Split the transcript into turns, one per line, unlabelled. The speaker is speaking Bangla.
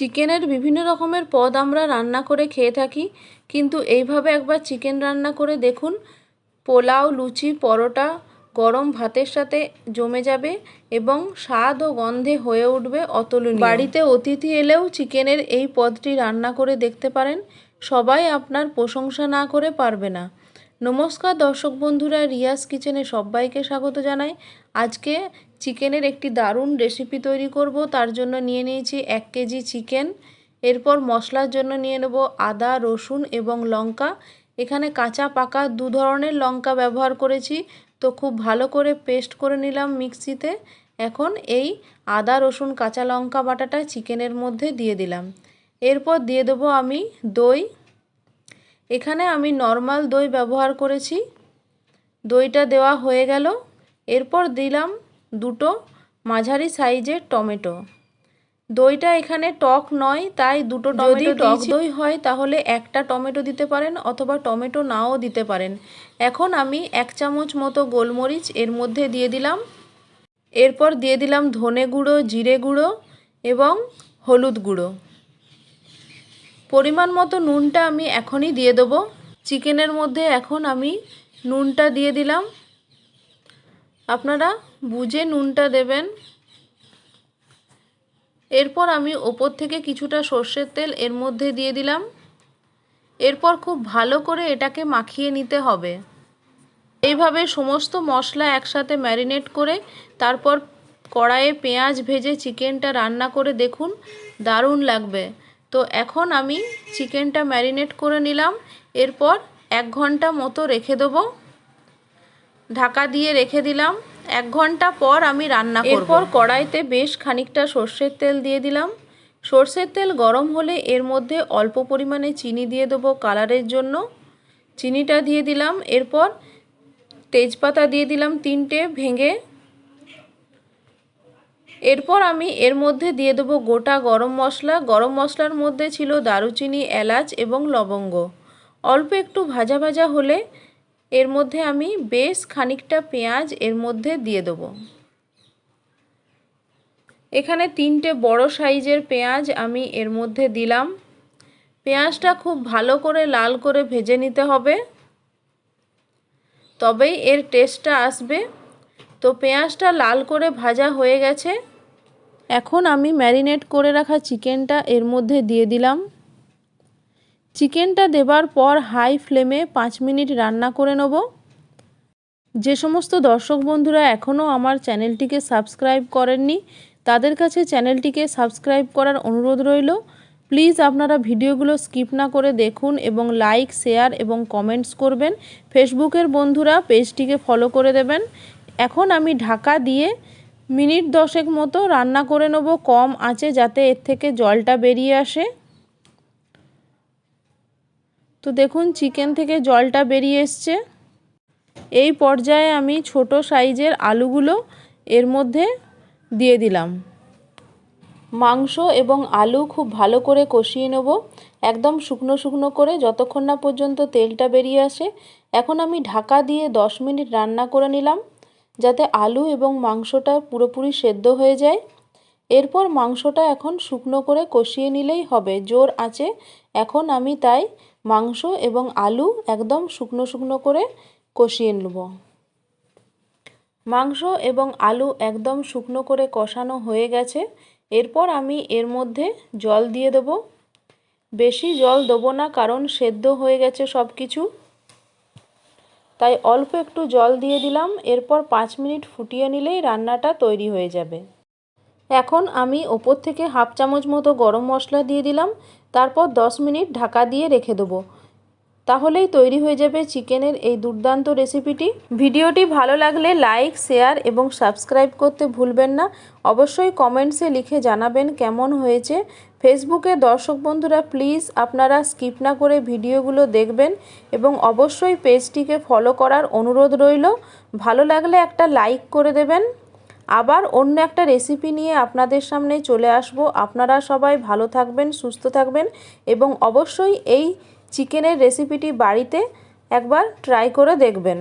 চিকেনের বিভিন্ন রকমের পদ আমরা রান্না করে খেয়ে থাকি, কিন্তু এইভাবে একবার চিকেন রান্না করে দেখুন। পোলাও, লুচি, পরোটা, গরম ভাতের সাথে জমে যাবে এবং স্বাদ ও গন্ধে হয়ে উঠবে অতুলনীয়। বাড়িতে অতিথি এলেও চিকেনের এই পদটি রান্না করে দেখতে পারেন, সবাই আপনার প্রশংসা না করে পারবে না। নমস্কার দর্শক বন্ধুরা, রিয়াজ কিচেনে সবাইকে স্বাগত জানাই। আজকে চিকেনের একটি দারুণ রেসিপি তৈরি করব। তার জন্য নিয়ে নিয়েছি 1 কেজি চিকেন। এরপর মশলার জন্য নিয়ে নেব আদা, রসুন এবং লঙ্কা। এখানে কাঁচা পাকা দু ধরনের লঙ্কা ব্যবহার করেছি, তো খুব ভালো করে পেস্ট করে নিলাম মিক্সিতে। এখন এই আদা, রসুন, কাঁচা লঙ্কা বাটাটা চিকেনের মধ্যে দিয়ে দিলাম। এরপর দিয়ে দেবো আমি দই। এখানে আমি নর্মাল দই ব্যবহার করেছি। দইটা দেওয়া হয়ে গেল। এরপর দিলাম দুটো মাঝারি সাইজের টমেটো। দইটা এখানে টক নয়, তাই দুটো টমেটো। যদি টক দই হয় তাহলে একটা টমেটো দিতে পারেন, অথবা টমেটো নাও দিতে পারেন। এখন আমি 1 চামচ মতো গোলমরিচ এর মধ্যে দিয়ে দিলাম। এরপর দিয়ে দিলাম ধনে গুঁড়ো, জিরে গুঁড়ো এবং হলুদ গুঁড়ো। পরিমাণ মতো নুনটা আমি এখনই দিয়ে দেবো। চিকেনের মধ্যে এখন আমি নুনটা দিয়ে দিলাম। আপনারা বুঝে নুনটা দেবেন। এরপর আমি ওপর থেকে কিছুটা সর্ষের তেল এর মধ্যে দিয়ে দিলাম। এরপর খুব ভালো করে এটাকে মাখিয়ে নিতে হবে। এইভাবে সমস্ত মশলা একসাথে ম্যারিনেট করে তারপর কড়াইয়ে পেঁয়াজ ভেজে চিকেনটা রান্না করে দেখুন, দারুণ লাগবে। তো এখন আমি চিকেনটা ম্যারিনেট করে নিলাম। এরপর 1 ঘন্টা মতো রেখে দেবো। ঢাকা দিয়ে রেখে দিলাম। 1 ঘন্টা পর আমি রান্না করব। এরপর কড়াইতে বেশ খানিকটা সর্ষের তেল দিয়ে দিলাম। সর্ষের তেল গরম হলে এর মধ্যে অল্প পরিমাণে চিনি দিয়ে দেবো কালারের জন্য। চিনিটা দিয়ে দিলাম। এরপর তেজপাতা দিয়ে দিলাম 3টে ভেঙে। এরপর আমি এর মধ্যে দিয়ে দেবো গোটা গরম মশলা। গরম মশলার মধ্যে ছিল দারুচিনি, এলাচ এবং লবঙ্গ। অল্প একটু ভাজা ভাজা হলে এর মধ্যে আমি বেশ খানিকটা পেঁয়াজ এর মধ্যে দিয়ে দেবো। এখানে 3টে বড় সাইজের পেঁয়াজ আমি এর মধ্যে দিলাম। পেঁয়াজটা খুব ভালো করে লাল করে ভেজে নিতে হবে, তবেই এর টেস্টটা আসবে। তো পেঁয়াজটা লাল করে ভাজা হয়ে গেছে। এখন আমি ম্যারিনেট করে রাখা চিকেনটা এর মধ্যে দিয়ে দিলাম। চিকেনটা দেবার পর হাই ফ্লেমে 5 মিনিট রান্না করে নেব। যে সমস্ত দর্শক বন্ধুরা এখনও আমার চ্যানেলটিকে সাবস্ক্রাইব করেননি, তাদের কাছে চ্যানেলটিকে সাবস্ক্রাইব করার অনুরোধ রইল। প্লিজ আপনারা ভিডিওগুলো স্কিপ না করে দেখুন এবং লাইক, শেয়ার এবং কমেন্টস করবেন। ফেসবুকের বন্ধুরা পেজটিকে ফলো করে দেবেন। এখন আমি ঢাকা দিয়ে মিনিট 10 মতো রান্না করে নেব কম আঁচে, যাতে এর থেকে জলটা বেরিয়ে আসে। তো দেখুন চিকেন থেকে জলটা বেরিয়ে এসছে। এই পর্যায়ে আমি ছোট সাইজের আলুগুলো এর মধ্যে দিয়ে দিলাম। মাংস এবং আলু খুব ভালো করে কষিয়ে নেব, একদম শুকনো শুকনো করে, যতক্ষণ না পর্যন্ত তেলটা বেরিয়ে আসে। এখন আমি ঢাকা দিয়ে 10 মিনিট রান্না করে নিলাম, যাতে আলু এবং মাংসটা পুরোপুরি সেদ্ধ হয়ে যায়। এরপর মাংসটা এখন শুকনো করে কষিয়ে নিলেই হবে জোর আঁচে। এখন আমি তাই মাংস এবং আলু একদম শুকনো শুকনো করে কষিয়ে নেব। মাংস এবং আলু একদম শুকনো করে কষানো হয়ে গেছে। এরপর আমি এর মধ্যে জল দিয়ে দেবো। বেশি জল দেবো না, কারণ সেদ্ধ হয়ে গেছে সব কিছু, তাই অল্প একটু জল দিয়ে দিলাম। এরপর 5 মিনিট ফুটিয়ে নিলেই রান্নাটা তৈরি হয়ে যাবে। এখন আমি ওপর থেকে হাফ চামচ মতো গরম মশলা দিয়ে দিলাম। তারপর 10 মিনিট ঢাকা দিয়ে রেখে দেবো। তাহলেই তৈরি হয়ে যাবে চিকেনের এই দুর্দান্ত রেসিপিটি। ভিডিওটি ভালো লাগলে লাইক, শেয়ার এবং সাবস্ক্রাইব করতে ভুলবেন না। অবশ্যই কমেন্টসে লিখে জানাবেন কেমন হয়েছে। ফেসবুকে দর্শক বন্ধুরা প্লিজ আপনারা স্কিপ না করে ভিডিওগুলো দেখবেন এবং অবশ্যই পেজটিকে ফলো করার অনুরোধ রইল। ভালো লাগলে একটা লাইক করে দেবেন। আবার অন্য একটা রেসিপি নিয়ে আপনাদের সামনে চলে আসব। আপনারা সবাই ভালো থাকবেন, সুস্থ থাকবেন এবং অবশ্যই এই চিকেনের রেসিপিটি বাড়িতে একবার ট্রাই করে দেখবেন।